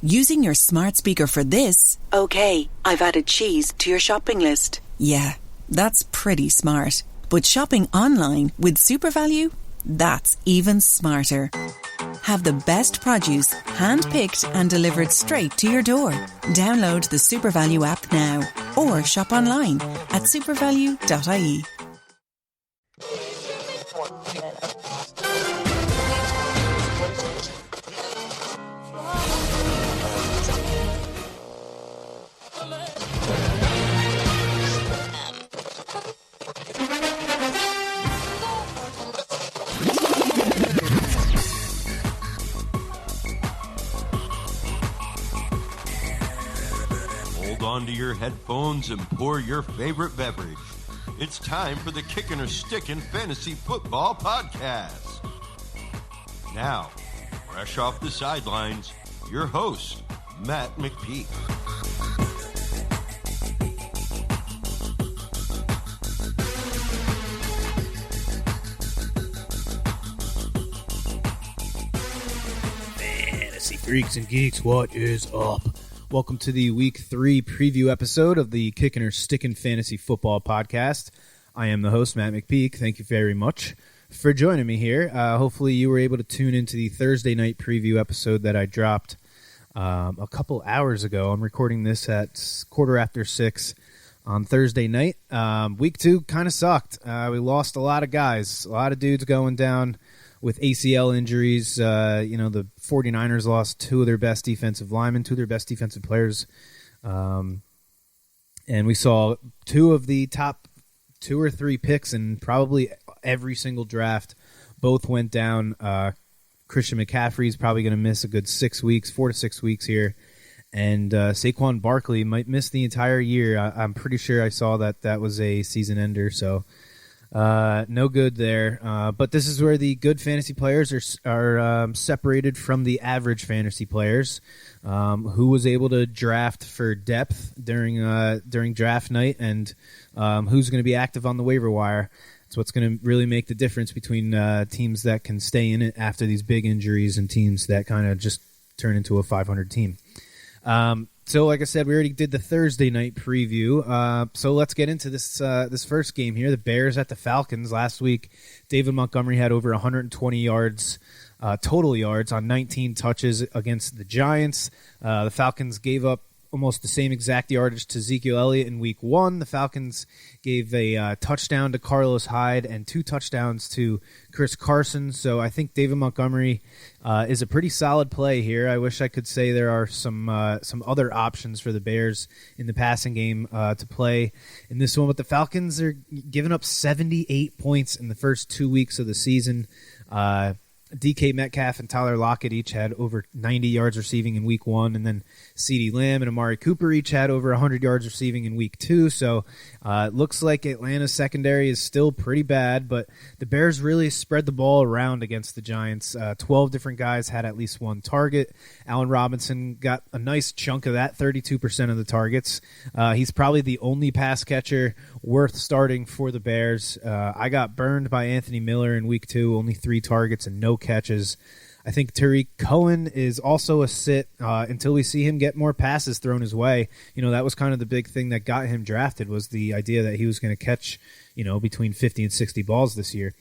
Using your smart speaker for this, Okay, I've added cheese to your shopping list. yeah, that's pretty smart. But shopping online with SuperValue? That's even smarter. Have the best produce hand-picked and delivered straight to your door. Download the SuperValue app now or shop online at supervalue.ie. Hold on to your headphones and pour your favorite beverage. It's time for the Kickin or Stickin Fantasy Football Podcast. Now, fresh off the sidelines, your host, Matt McPeak. Fantasy freaks and geeks, what is up? Welcome to the Week 3 preview episode of the Kickin or Stickin Fantasy Football Podcast. I am the host, Matt McPeak. Thank you very much for joining me here. Hopefully you were able to tune into the Thursday night preview episode that I dropped a couple hours ago. I'm recording this at 6:15 on Thursday night. Week 2 kind of sucked. We lost a lot of guys, a lot of dudes going down with ACL injuries. The 49ers lost two of their best defensive linemen, two of their best defensive players. And we saw two of the top 2 or 3 picks in probably every single draft. Both went down. Christian McCaffrey's probably going to miss a good 6 weeks, 4 to 6 weeks here. And Saquon Barkley might miss the entire year. I'm pretty sure I saw that was a season ender, so no good there. But this is where the good fantasy players are separated from the average fantasy players. Who was able to draft for depth during draft night, and who's going to be active on the waiver wire. It's what's going to really make the difference between teams that can stay in it after these big injuries and teams that kind of just turn into a 500 team. So, like I said, we already did the Thursday night preview. So let's get into this first game here. The Bears at the Falcons. Last week, David Montgomery had over 120 yards, total yards on 19 touches against the Giants. The Falcons gave up almost the same exact yardage to Ezekiel Elliott in week 1. The Falcons gave a touchdown to Carlos Hyde and 2 touchdowns to Chris Carson. So I think David Montgomery is a pretty solid play here. I wish I could say there are some other options for the Bears in the passing game to play in this one, but the Falcons are giving up 78 points in the first 2 weeks of the season. DK Metcalf and Tyler Lockett each had over 90 yards receiving in week 1, and then CeeDee Lamb and Amari Cooper each had over 100 yards receiving in week 2. So it looks like Atlanta's secondary is still pretty bad, but the Bears really spread the ball around against the Giants. 12 different guys had at least one target. Allen Robinson got a nice chunk of that, 32% of the targets. He's probably the only pass catcher worth starting for the Bears. I got burned by Anthony Miller in week 2, only 3 targets and no catches. I think Tariq Cohen is also a sit until we see him get more passes thrown his way. That was kind of the big thing that got him drafted, was the idea that he was going to catch, between 50 and 60 balls this year.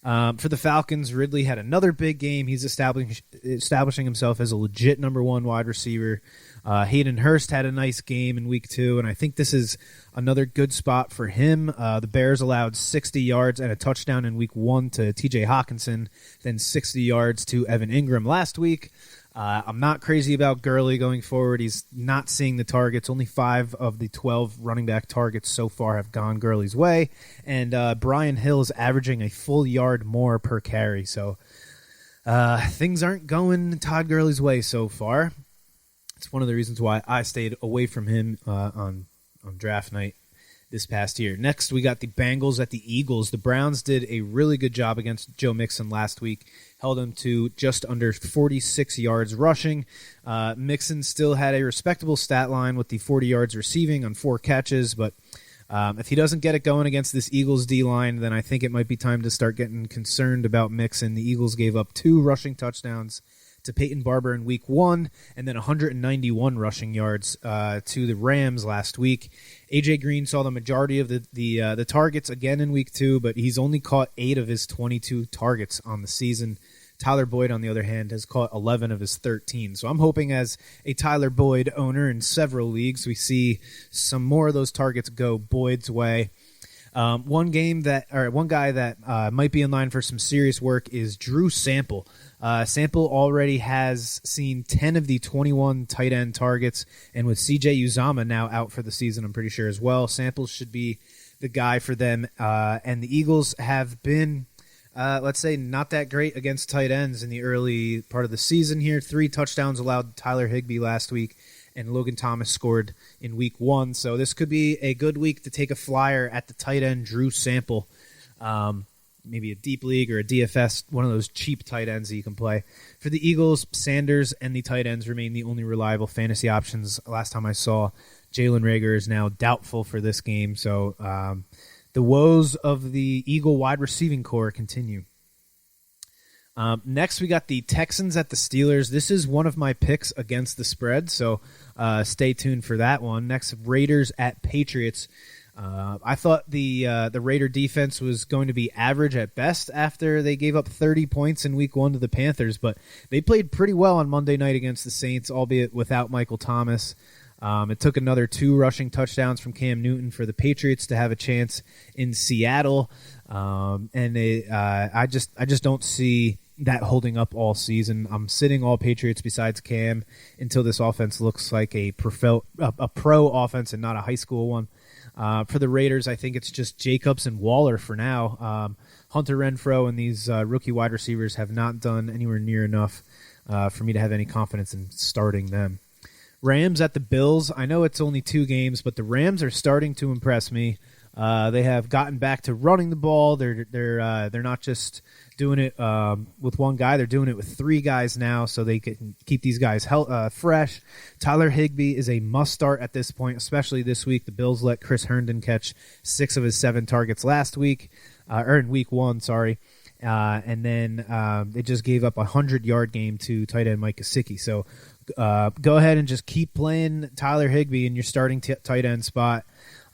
For the Falcons, Ridley had another big game. He's establishing himself as a legit number 1 wide receiver. Hayden Hurst had a nice game in week 2, and I think this is another good spot for him. The Bears allowed 60 yards and a touchdown in week 1 to TJ Hawkinson, then 60 yards to Evan Ingram last week. I'm not crazy about Gurley going forward. He's not seeing the targets. Only 5 of the 12 running back targets so far have gone Gurley's way. And Brian Hill is averaging a full yard more per carry. So things aren't going Todd Gurley's way so far. It's one of the reasons why I stayed away from him on draft night this past year. Next, we got the Bengals at the Eagles. The Browns did a really good job against Joe Mixon last week, held him to just under 46 yards rushing. Mixon still had a respectable stat line with the 40 yards receiving on 4 catches, but if he doesn't get it going against this Eagles D-line, then I think it might be time to start getting concerned about Mixon. The Eagles gave up 2 rushing touchdowns to Peyton Barber in week 1, and then 191 rushing yards to the Rams last week. A.J. Green saw the majority of the targets again in week 2, but he's only caught 8 of his 22 targets on the season. Tyler Boyd, on the other hand, has caught 11 of his 13. So I'm hoping as a Tyler Boyd owner in several leagues, we see some more of those targets go Boyd's way. One guy that might be in line for some serious work is Drew Sample. Sample already has seen 10 of the 21 tight end targets, and with C.J. Uzomah now out for the season, I'm pretty sure as well, Sample should be the guy for them. And the Eagles have been, let's say, not that great against tight ends in the early part of the season here. 3 touchdowns allowed Tyler Higbee last week, and Logan Thomas scored in week 1. So this could be a good week to take a flyer at the tight end Drew Sample. Maybe a deep league or a DFS, one of those cheap tight ends that you can play. For the Eagles, Sanders and the tight ends remain the only reliable fantasy options. Last time I saw, Jalen Reagor is now doubtful for this game. So the woes of the Eagle wide receiving core continue. Next, we got the Texans at the Steelers. This is one of my picks against the spread, so stay tuned for that one. Next, Raiders at Patriots. I thought the Raider defense was going to be average at best after they gave up 30 points in week 1 to the Panthers, but they played pretty well on Monday night against the Saints, albeit without Michael Thomas. It took another 2 rushing touchdowns from Cam Newton for the Patriots to have a chance in Seattle, and I just don't see that holding up all season. I'm sitting all Patriots besides Cam until this offense looks like a pro offense and not a high school one. For the Raiders, I think it's just Jacobs and Waller for now. Hunter Renfrow and these rookie wide receivers have not done anywhere near enough for me to have any confidence in starting them. Rams at the Bills. I know it's only 2 games, but the Rams are starting to impress me. They have gotten back to running the ball. They're not just doing it with one guy. They're doing it with 3 guys now, so they can keep these guys fresh. Tyler Higbee is a must-start at this point, especially this week. The Bills let Chris Herndon catch 6 of his 7 targets last week, or in week 1, sorry. And then they just gave up a 100-yard game to tight end Mike Gesicki. So go ahead and just keep playing Tyler Higbee in your starting tight end spot.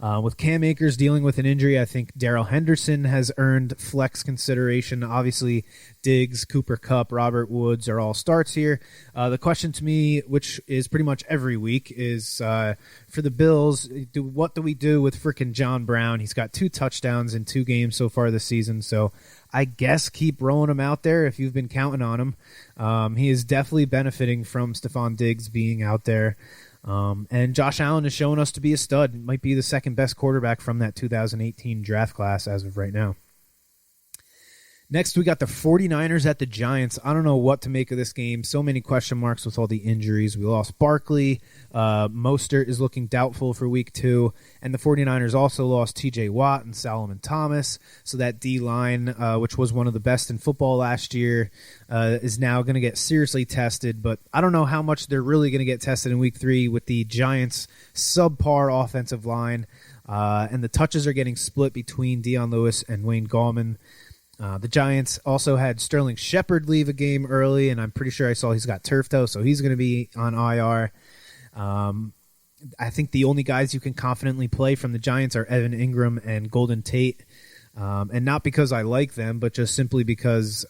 With Cam Akers dealing with an injury, I think Darrell Henderson has earned flex consideration. Obviously, Diggs, Cooper Kupp, Robert Woods are all starts here. The question to me, which is pretty much every week, is for the Bills, what do we do with frickin' John Brown? He's got 2 touchdowns in 2 games so far this season, so I guess keep rolling him out there if you've been counting on him. He is definitely benefiting from Stephon Diggs being out there. And Josh Allen is showing us to be a stud. Might be the second best quarterback from that 2018 draft class as of right now. Next, we got the 49ers at the Giants. I don't know what to make of this game. So many question marks with all the injuries. We lost Barkley. Mostert is looking doubtful for week 2. And the 49ers also lost T.J. Watt and Solomon Thomas. So that D-line, which was one of the best in football last year, is now going to get seriously tested. But I don't know how much they're really going to get tested in week 3 with the Giants' subpar offensive line. And the touches are getting split between Dion Lewis and Wayne Gallman. The Giants also had Sterling Shepard leave a game early, and I'm pretty sure I saw he's got turf toe, so he's going to be on IR. I think the only guys you can confidently play from the Giants are Evan Ingram and Golden Tate, and not because I like them, but just simply because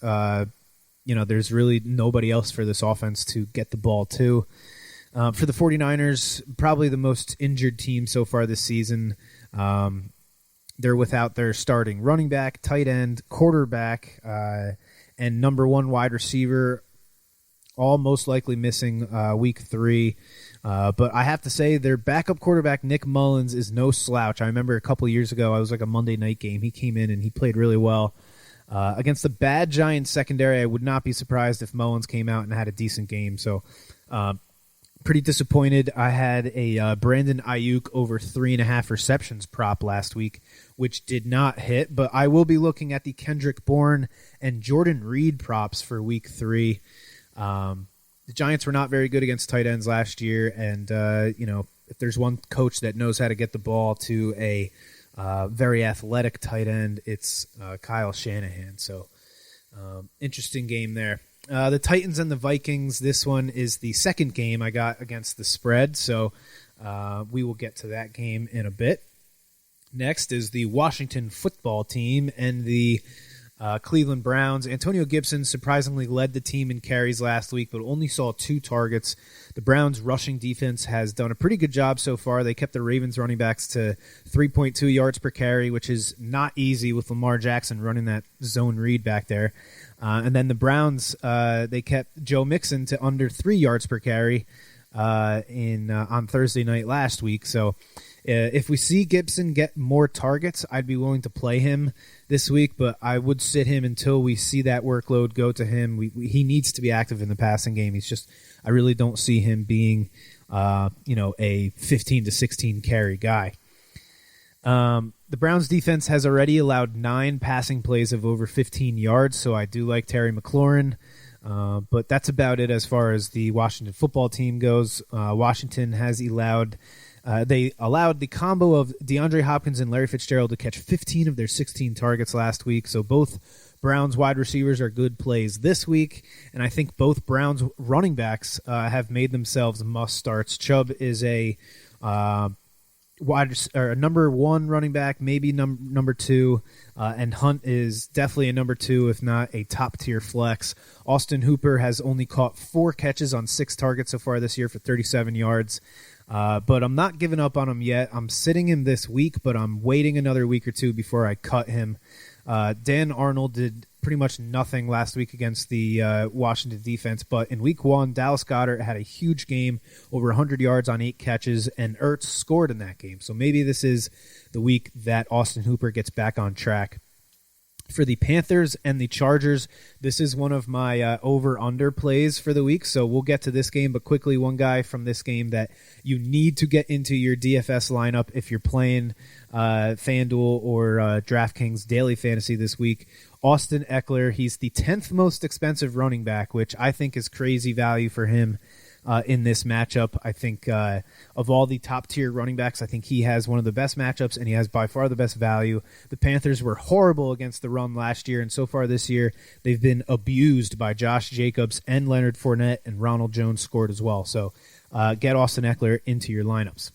there's really nobody else for this offense to get the ball to. For the 49ers, probably the most injured team so far this season. They're without their starting running back, tight end, quarterback, and number 1 wide receiver, all most likely missing week 3. But I have to say their backup quarterback, Nick Mullins, is no slouch. I remember a couple of years ago, I was like a Monday night game. He came in and he played really well. Against the bad Giants secondary, I would not be surprised if Mullins came out and had a decent game. So pretty disappointed. I had a Brandon Ayuk over 3.5 receptions prop last week, which did not hit, but I will be looking at the Kendrick Bourne and Jordan Reed props for week 3. The Giants were not very good against tight ends last year, and if there's one coach that knows how to get the ball to a very athletic tight end, it's Kyle Shanahan. So interesting game there. The Titans and the Vikings, this one is the second game I got against the spread, so we will get to that game in a bit. Next is the Washington football team and the Cleveland Browns. Antonio Gibson surprisingly led the team in carries last week, but only saw 2 targets. The Browns' rushing defense has done a pretty good job so far. They kept the Ravens running backs to 3.2 yards per carry, which is not easy with Lamar Jackson running that zone read back there. And then the Browns, they kept Joe Mixon to under 3 yards per carry on Thursday night last week. So if we see Gibson get more targets, I'd be willing to play him this week, but I would sit him until we see that workload go to him. He needs to be active in the passing game. I really don't see him being, a 15 to 16 carry guy. The Browns defense has already allowed 9 passing plays of over 15 yards, so I do like Terry McLaurin. But that's about it as far as the Washington football team goes. Washington has allowed the combo of DeAndre Hopkins and Larry Fitzgerald to catch 15 of their 16 targets last week. So both Browns wide receivers are good plays this week, and I think both Browns running backs have made themselves must-starts. Chubb is a number 1 running back, maybe number 2, and Hunt is definitely a number 2, if not a top-tier flex. Austin Hooper has only caught 4 catches on 6 targets so far this year for 37 yards. But I'm not giving up on him yet. I'm sitting him this week, but I'm waiting another week or 2 before I cut him. Dan Arnold did pretty much nothing last week against the Washington defense, but in week 1, Dallas Goedert had a huge game, over 100 yards on 8 catches, and Ertz scored in that game. So maybe this is the week that Austin Hooper gets back on track. For the Panthers and the Chargers, this is one of my over-under plays for the week, so we'll get to this game. But quickly, one guy from this game that you need to get into your DFS lineup if you're playing FanDuel or DraftKings Daily Fantasy this week, Austin Eckler. He's the 10th most expensive running back, which I think is crazy value for him. In this matchup, I think of all the top-tier running backs, I think he has one of the best matchups, and he has by far the best value. The Panthers were horrible against the run last year, and so far this year, they've been abused by Josh Jacobs and Leonard Fournette, and Ronald Jones scored as well. So get Austin Eckler into your lineups.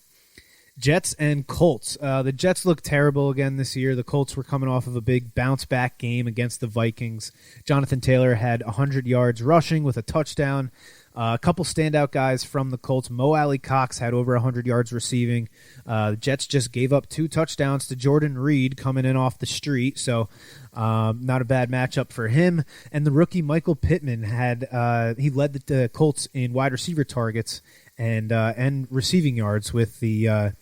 Jets and Colts. The Jets look terrible again this year. The Colts were coming off of a big bounce-back game against the Vikings. Jonathan Taylor had 100 yards rushing with a touchdown. A couple standout guys from the Colts. Mo Alley Cox had over 100 yards receiving. The Jets just gave up 2 touchdowns to Jordan Reed coming in off the street, so not a bad matchup for him. And the rookie Michael Pittman he led the Colts in wide receiver targets and receiving yards with the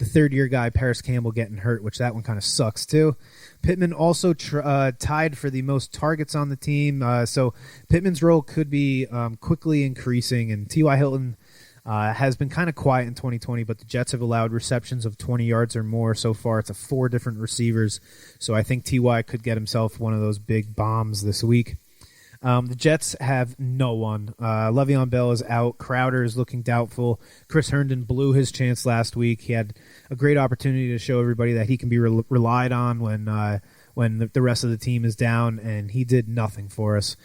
third-year guy Paris Campbell getting hurt, which that one kind of sucks too. Pittman also tied for the most targets on the team, so Pittman's role could be quickly increasing, and T.Y. Hilton has been kind of quiet in 2020, but the Jets have allowed receptions of 20 yards or more so far. It's 4 different receivers, so I think T.Y. could get himself one of those big bombs this week. The Jets have no one. Le'Veon Bell is out. Crowder is looking doubtful. Chris Herndon blew his chance last week. He had a great opportunity to show everybody that he can be relied on when the rest of the team is down, and he did nothing for us.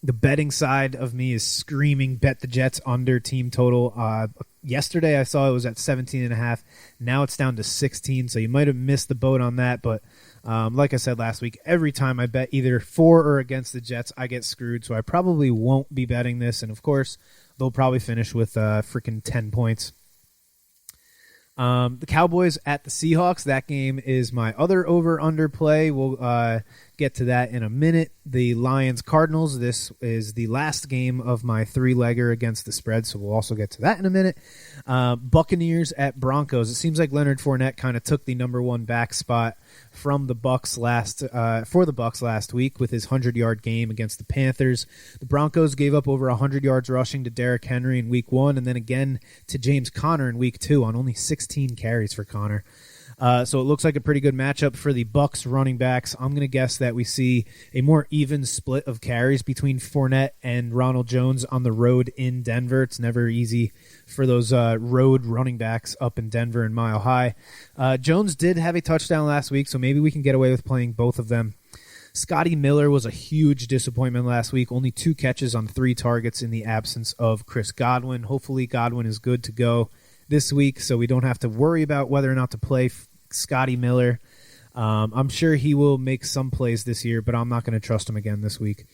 The betting side of me is screaming, bet the Jets under team total. Yesterday I saw it was at 17.5. Now it's down to 16, so you might have missed the boat on that, but like I said last week, every time I bet either for or against the Jets, I get screwed, so I probably won't be betting this, and of course, they'll probably finish with freaking 10 points. The Cowboys at the Seahawks, that game is my other over-under play. We'll get to that in a minute. The Lions-Cardinals, this is the last game of my 3-legger against the spread, so we'll also get to that in a minute. Buccaneers at Broncos. It seems like Leonard Fournette kind of took the number 1 back spot from the Bucs last week with his 100-yard game against the Panthers. The Broncos gave up over 100 yards rushing to Derrick Henry in week 1 and then again to James Conner in week 2 on only 16 carries for Conner. So it looks like a pretty good matchup for the Bucs running backs. I'm going to guess that we see a more even split of carries between Fournette and Ronald Jones on the road in Denver. It's never easy for those road running backs up in Denver and Mile High. Jones did have a touchdown last week, so maybe we can get away with playing both of them. Scotty Miller was a huge disappointment last week. Only 2 catches on 3 targets in the absence of Chris Godwin. Hopefully Godwin is good to go this week, so we don't have to worry about whether or not to play Scotty Miller. I'm sure he will make some plays this year, but I'm not going to trust him again this week.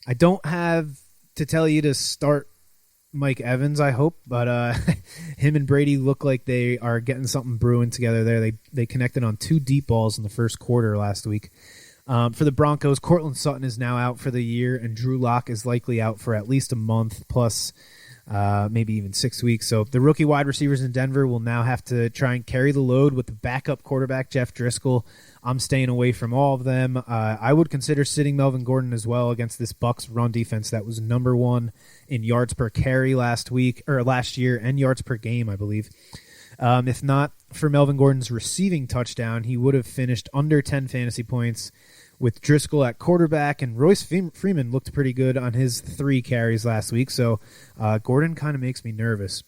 I don't have to tell you to start Mike Evans, I hope, but him and Brady look like they are getting something brewing together there. They connected on 2 deep balls in the first quarter last week. For the Broncos, Cortland Sutton is now out for the year, and Drew Lock is likely out for at least a month, plus maybe even 6 weeks. So the rookie wide receivers in Denver will now have to try and carry the load with the backup quarterback, Jeff Driscoll. I'm staying away from all of them. I would consider sitting Melvin Gordon as well against this Bucs run defense that was number 1 in yards per carry last year, and yards per game, I believe. If not for Melvin Gordon's receiving touchdown, he would have finished under 10 fantasy points with Driscoll at quarterback, and Royce Freeman looked pretty good on his 3 carries last week, so Gordon kind of makes me nervous.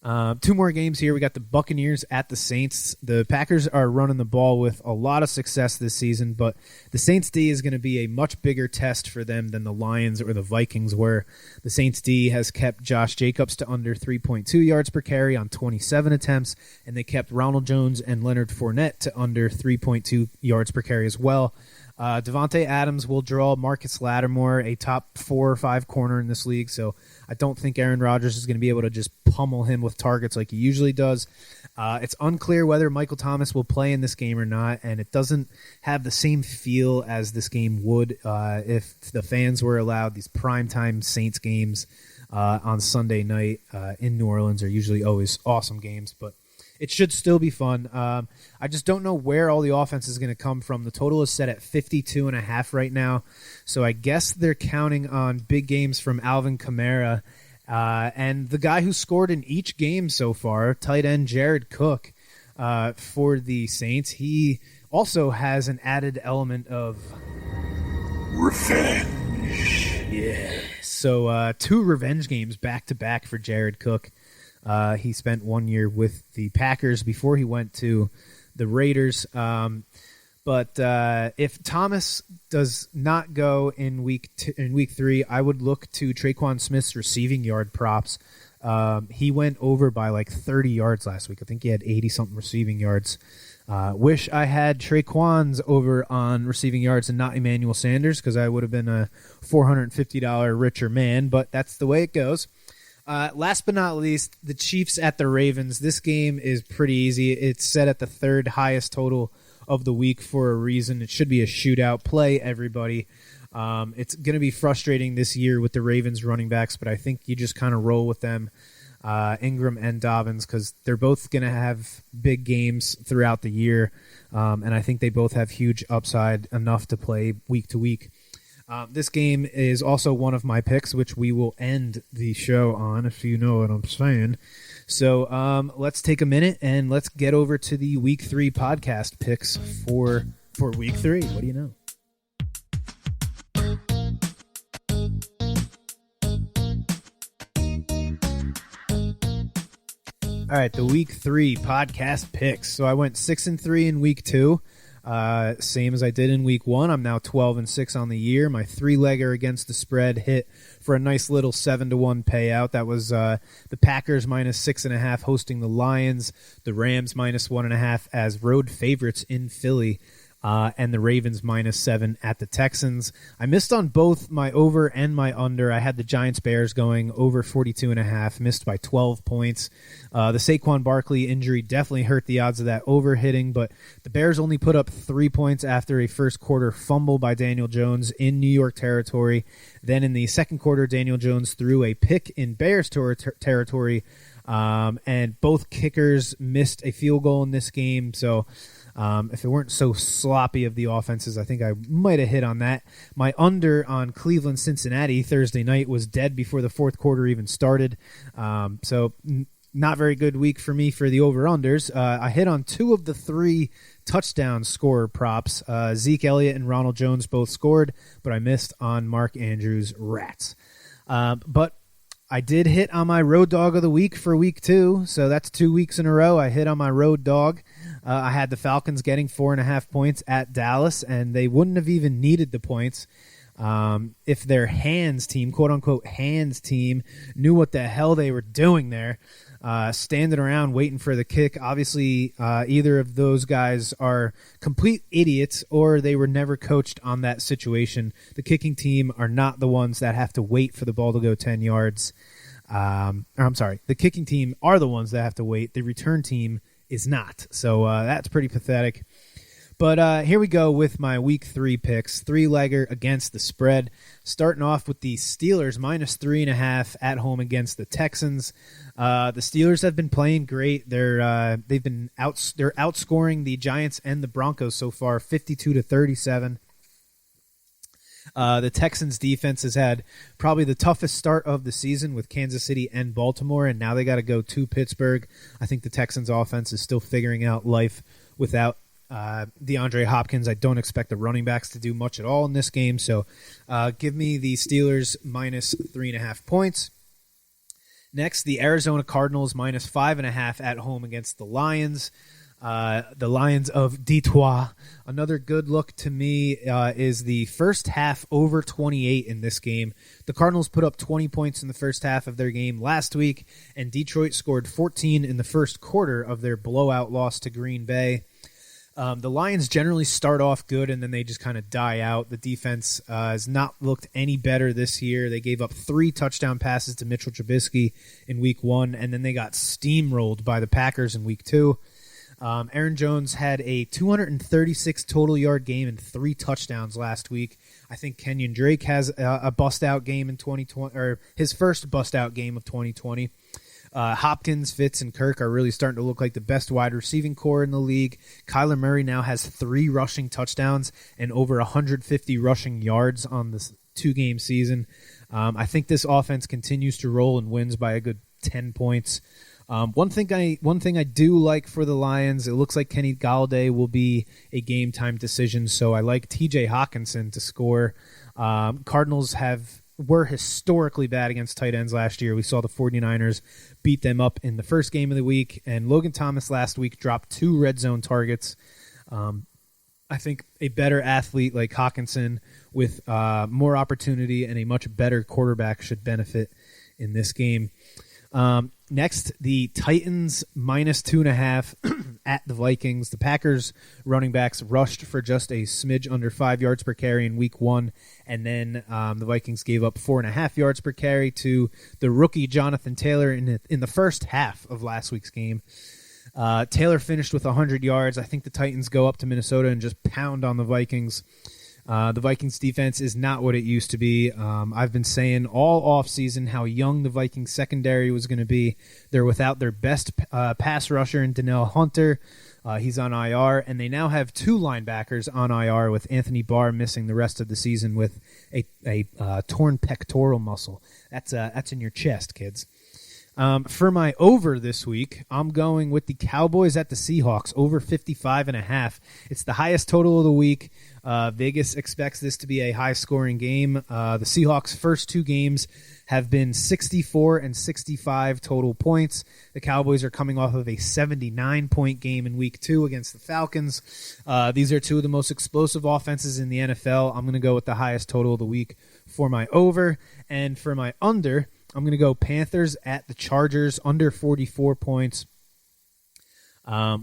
2 more games here. We got the Buccaneers at the Saints. The Packers are running the ball with a lot of success this season, but the Saints D is going to be a much bigger test for them than the Lions or the Vikings were. The Saints D has kept Josh Jacobs to under 3.2 yards per carry on 27 attempts, and they kept Ronald Jones and Leonard Fournette to under 3.2 yards per carry as well. Devontae Adams will draw Marcus Lattimore, a top 4 or 5 corner in this league, so I don't think Aaron Rodgers is going to be able to just pummel him with targets like he usually does. It's unclear whether Michael Thomas will play in this game or not, and it doesn't have the same feel as this game would if the fans were allowed. These primetime Saints games on Sunday night in New Orleans are usually always awesome games, but it should still be fun. I just don't know where all the offense is going to come from. The total is set at 52.5 right now, so I guess they're counting on big games from Alvin Kamara. And the guy who scored in each game so far, tight end Jared Cook for the Saints, he also has an added element of revenge. Yeah. So 2 revenge games back-to-back for Jared Cook. He spent 1 year with the Packers before he went to the Raiders. But if Thomas does not go in week 3, I would look to Traquan Smith's receiving yard props. He went over by like 30 yards last week. I think he had 80-something receiving yards. Wish I had Traquan's over on receiving yards and not Emmanuel Sanders, because I would have been a $450 richer man, but that's the way it goes. Last but not least, the Chiefs at the Ravens. This game is pretty easy. It's set at the 3rd highest total of the week for a reason. It should be a shootout. Play everybody. It's going to be frustrating this year with the Ravens running backs, but I think you just kind of roll with them, Ingram and Dobbins, because they're both going to have big games throughout the year, and I think they both have huge upside enough to play week to week. This game is also one of my picks, which we will end the show on, if you know what I'm saying. So let's take a minute and let's get over to the Week 3 podcast picks for Week 3. What do you know? All right, the Week 3 podcast picks. So I went 6-3 in Week 2. Same as I did in Week 1. I'm now 12-6 on the year. My 3-legger against the spread hit for a nice little 7-1 payout. That was the Packers minus 6.5 hosting the Lions, the Rams minus 1.5 as road favorites in Philly, and the Ravens minus 7 at the Texans. I missed on both my over and my under. I had the Giants-Bears going over 42.5, missed by 12 points. The Saquon Barkley injury definitely hurt the odds of that over hitting, but the Bears only put up 3 points after a first quarter fumble by Daniel Jones in New York territory. Then in the second quarter, Daniel Jones threw a pick in Bears territory, and both kickers missed a field goal in this game, so if it weren't so sloppy of the offenses, I think I might have hit on that. My under on Cleveland-Cincinnati Thursday night was dead before the fourth quarter even started. So not very good week for me for the over-unders. I hit on 2 of the 3 touchdown scorer props. Zeke Elliott and Ronald Jones both scored, but I missed on Mark Andrews' Rats. But I did hit on my road dog of the week for Week 2, so that's 2 weeks in a row I hit on my road dog. I had the Falcons getting 4.5 points at Dallas, and they wouldn't have even needed the points if their hands team, quote-unquote hands team, knew what the hell they were doing there, standing around waiting for the kick. Obviously, either of those guys are complete idiots or they were never coached on that situation. The kicking team are not the ones that have to wait for the ball to go 10 yards. The kicking team are the ones that have to wait. The return team is not. So that's pretty pathetic. But here we go with my Week 3 picks. 3-legger against the spread. Starting off with the Steelers, minus 3.5 at home against the Texans. The Steelers have been playing great. They're outscoring the Giants and the Broncos so far, 52-37. The Texans defense has had probably the toughest start of the season with Kansas City and Baltimore, and now they got to go to Pittsburgh. I think the Texans offense is still figuring out life without DeAndre Hopkins. I don't expect the running backs to do much at all in this game, so give me the Steelers minus 3.5 points. Next, the Arizona Cardinals minus 5.5 at home against the Lions. The Lions of Detroit. Another good look to me is the first half over 28 in this game. The Cardinals put up 20 points in the first half of their game last week, and Detroit scored 14 in the first quarter of their blowout loss to Green Bay. The Lions generally start off good, and then they just kind of die out. The defense has not looked any better this year. They gave up 3 touchdown passes to Mitchell Trubisky in Week 1, and then they got steamrolled by the Packers in Week 2. Aaron Jones had a 236 total yard game and 3 touchdowns last week. I think Kenyon Drake has a bust-out game in 2020, or his first bust-out game of 2020. Hopkins, Fitz, and Kirk are really starting to look like the best wide receiving core in the league. Kyler Murray now has 3 rushing touchdowns and over 150 rushing yards on this 2-game season. I think this offense continues to roll and wins by a good 10 points. One thing I do like for the Lions, it looks like Kenny Galladay will be a game-time decision, so I like T.J. Hawkinson to score. Cardinals were historically bad against tight ends last year. We saw the 49ers beat them up in the first game of the week, and Logan Thomas last week dropped 2 red zone targets. I think a better athlete like Hawkinson with more opportunity and a much better quarterback should benefit in this game. Next, the Titans minus 2.5 at the Vikings. The Packers running backs rushed for just a smidge under 5 yards per carry in Week 1, and then the Vikings gave up 4.5 yards per carry to the rookie Jonathan Taylor in the first half of last week's game. Taylor finished with 100 yards. I think the Titans go up to Minnesota and just pound on the Vikings. The Vikings defense is not what it used to be. I've been saying all offseason how young the Vikings secondary was going to be. They're without their best pass rusher in Danielle Hunter. He's on IR, and they now have 2 linebackers on IR with Anthony Barr missing the rest of the season with a torn pectoral muscle. That's in your chest, kids. For my over this week, I'm going with the Cowboys at the Seahawks, over 55.5. It's the highest total of the week. Vegas expects this to be a high-scoring game. The Seahawks' first 2 games have been 64 and 65 total points. The Cowboys are coming off of a 79-point game in Week 2 against the Falcons. These are 2 of the most explosive offenses in the NFL. I'm going to go with the highest total of the week for my over. And for my under, I'm going to go Panthers at the Chargers, under 44 points.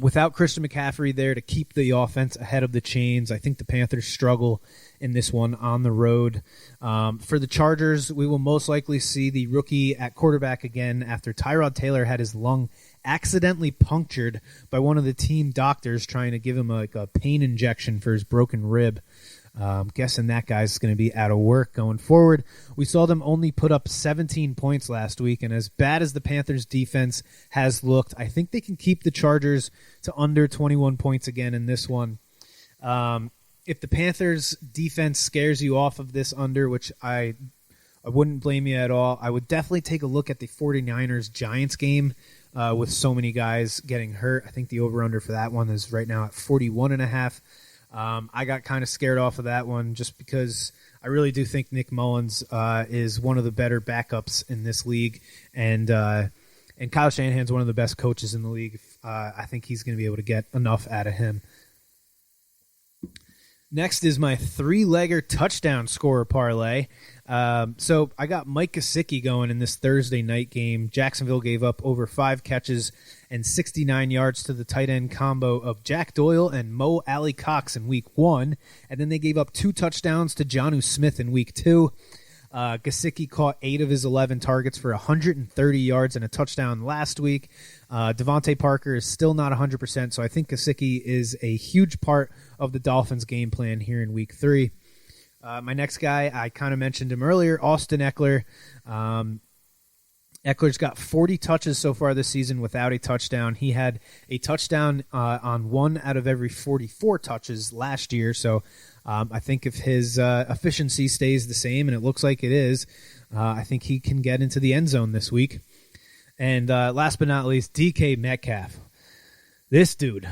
Without Christian McCaffrey there to keep the offense ahead of the chains, I think the Panthers struggle in this one on the road. For the Chargers, we will most likely see the rookie at quarterback again after Tyrod Taylor had his lung accidentally punctured by one of the team doctors trying to give him a pain injection for his broken rib. Guessing that guy's going to be out of work going forward. We saw them only put up 17 points last week, and as bad as the Panthers' defense has looked, I think they can keep the Chargers to under 21 points again in this one. If the Panthers' defense scares you off of this under, which I wouldn't blame you at all, I would definitely take a look at the 49ers-Giants game with so many guys getting hurt. I think the over-under for that one is right now at 41.5. I got kind of scared off of that one just because I really do think Nick Mullins is one of the better backups in this league, and Kyle Shanahan's one of the best coaches in the league. I think he's going to be able to get enough out of him. Next is my three-legger touchdown scorer parlay. So I got Mike Gesicki going in this Thursday night game. Jacksonville gave up over 5 catches and 69 yards to the tight end combo of Jack Doyle and Mo Alley Cox in week 1. And then they gave up 2 touchdowns to Jonnu Smith in week 2. Gesicki caught 8 of his 11 targets for 130 yards and a touchdown last week. Devontae Parker is still not 100%, so I think Gesicki is a huge part of the Dolphins' game plan here in week 3. My next guy, I kind of mentioned him earlier, Austin Eckler. Eckler's got 40 touches so far this season without a touchdown. He had a touchdown on 1 out of every 44 touches last year, so I think if his efficiency stays the same, and it looks like it is, I think he can get into the end zone this week. And last but not least, DK Metcalf. This dude,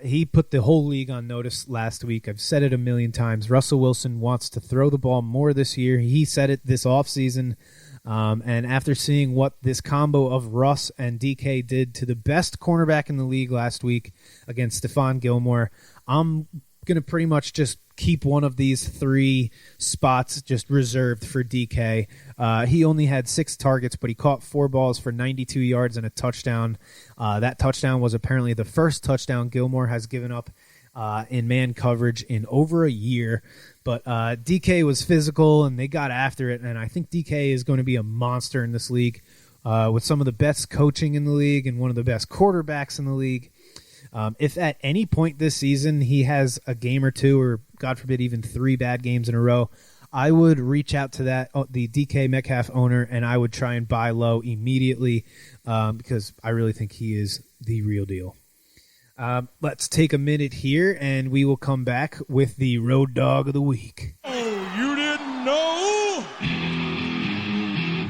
he put the whole league on notice last week. I've said it a million times. Russell Wilson wants to throw the ball more this year. He said it this offseason. And after seeing what this combo of Russ and DK did to the best cornerback in the league last week against Stephon Gilmore, I'm going to pretty much just keep one of these 3 spots just reserved for DK. He only had 6 targets, but he caught 4 balls for 92 yards and a touchdown. That touchdown was apparently the first touchdown Gilmore has given up in man coverage in over a year. But DK was physical, and they got after it, and I think DK is going to be a monster in this league with some of the best coaching in the league and one of the best quarterbacks in the league. If at any point this season he has a game or 2, or God forbid even 3 bad games in a row, I would reach out to the DK Metcalf owner, and I would try and buy low immediately because I really think he is the real deal. Let's take a minute here, and we will come back with the Road Dog of the Week. Oh, you didn't know?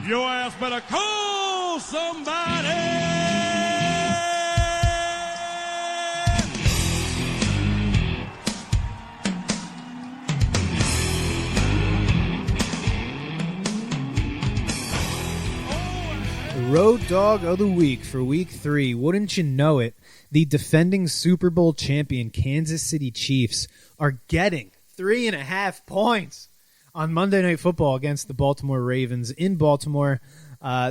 Your ass better call somebody! Road Dog of the Week for Week 3. Wouldn't you know it, the defending Super Bowl champion Kansas City Chiefs are getting 3.5 points on Monday Night Football against the Baltimore Ravens in Baltimore.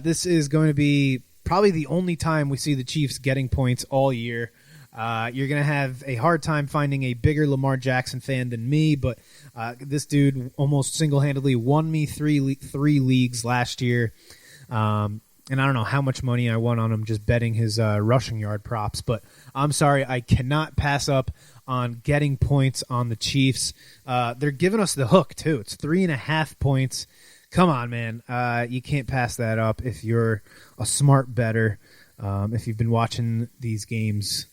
This is going to be probably the only time we see the Chiefs getting points all year. You're going to have a hard time finding a bigger Lamar Jackson fan than me, but this dude almost single-handedly won me three leagues last year. And I don't know how much money I won on him just betting his rushing yard props. But I'm sorry, I cannot pass up on getting points on the Chiefs. They're giving us the hook, too. It's 3.5 points. Come on, man. You can't pass that up if you're a smart bettor. If you've been watching these games,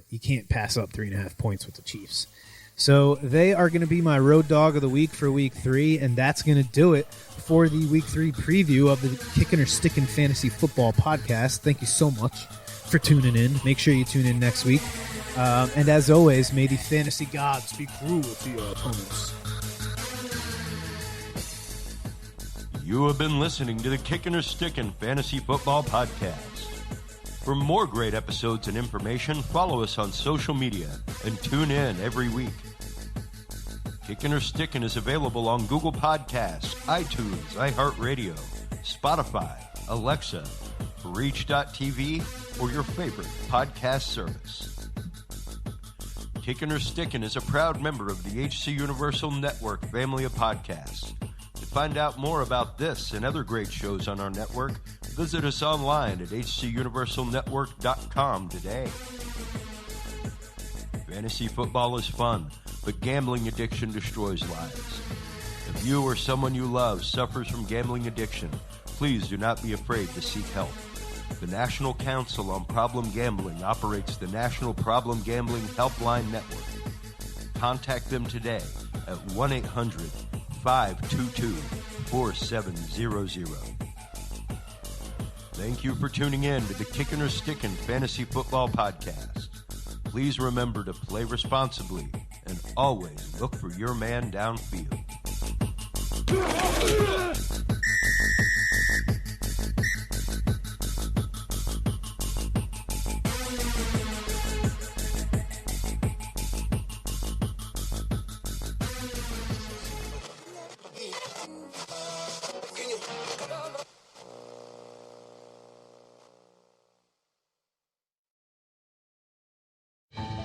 you can't pass up 3.5 points with the Chiefs. So they are going to be my Road Dog of the Week for Week 3, and that's going to do it for the Week 3 preview of the Kickin' or Stickin' Fantasy Football Podcast. Thank you so much for tuning in. Make sure you tune in next week. And as always, may the fantasy gods be cruel to your opponents. You have been listening to the Kickin' or Stickin' Fantasy Football Podcast. For more great episodes and information, follow us on social media and tune in every week. Kickin' or Stickin' is available on Google Podcasts, iTunes, iHeartRadio, Spotify, Alexa, Reach.tv, or your favorite podcast service. Kickin' or Stickin' is a proud member of the HC Universal Network family of podcasts. To find out more about this and other great shows on our network, visit us online at hcuniversalnetwork.com today. Fantasy football is fun, but gambling addiction destroys lives. If you or someone you love suffers from gambling addiction, please do not be afraid to seek help. The National Council on Problem Gambling operates the National Problem Gambling Helpline Network. Contact them today at 1-800-522-4700. Thank you for tuning in to the Kickin' or Stickin' Fantasy Football Podcast. Please remember to play responsibly and always look for your man downfield.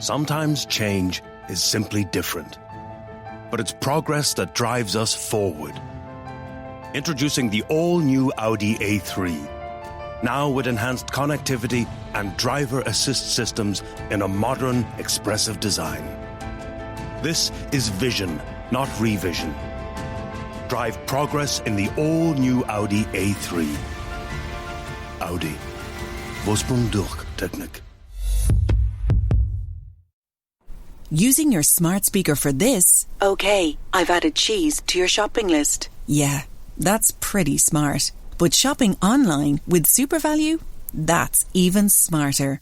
Sometimes change is simply different. But it's progress that drives us forward. Introducing the all-new Audi A3. Now with enhanced connectivity and driver assist systems in a modern, expressive design. This is vision, not revision. Drive progress in the all-new Audi A3. Audi. Vorsprung durch Technik. Using your smart speaker for this? Okay, I've added cheese to your shopping list. Yeah, that's pretty smart. But shopping online with SuperValue? That's even smarter.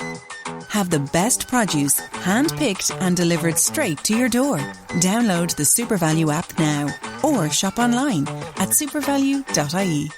Have the best produce hand-picked and delivered straight to your door. Download the SuperValue app now or shop online at supervalue.ie.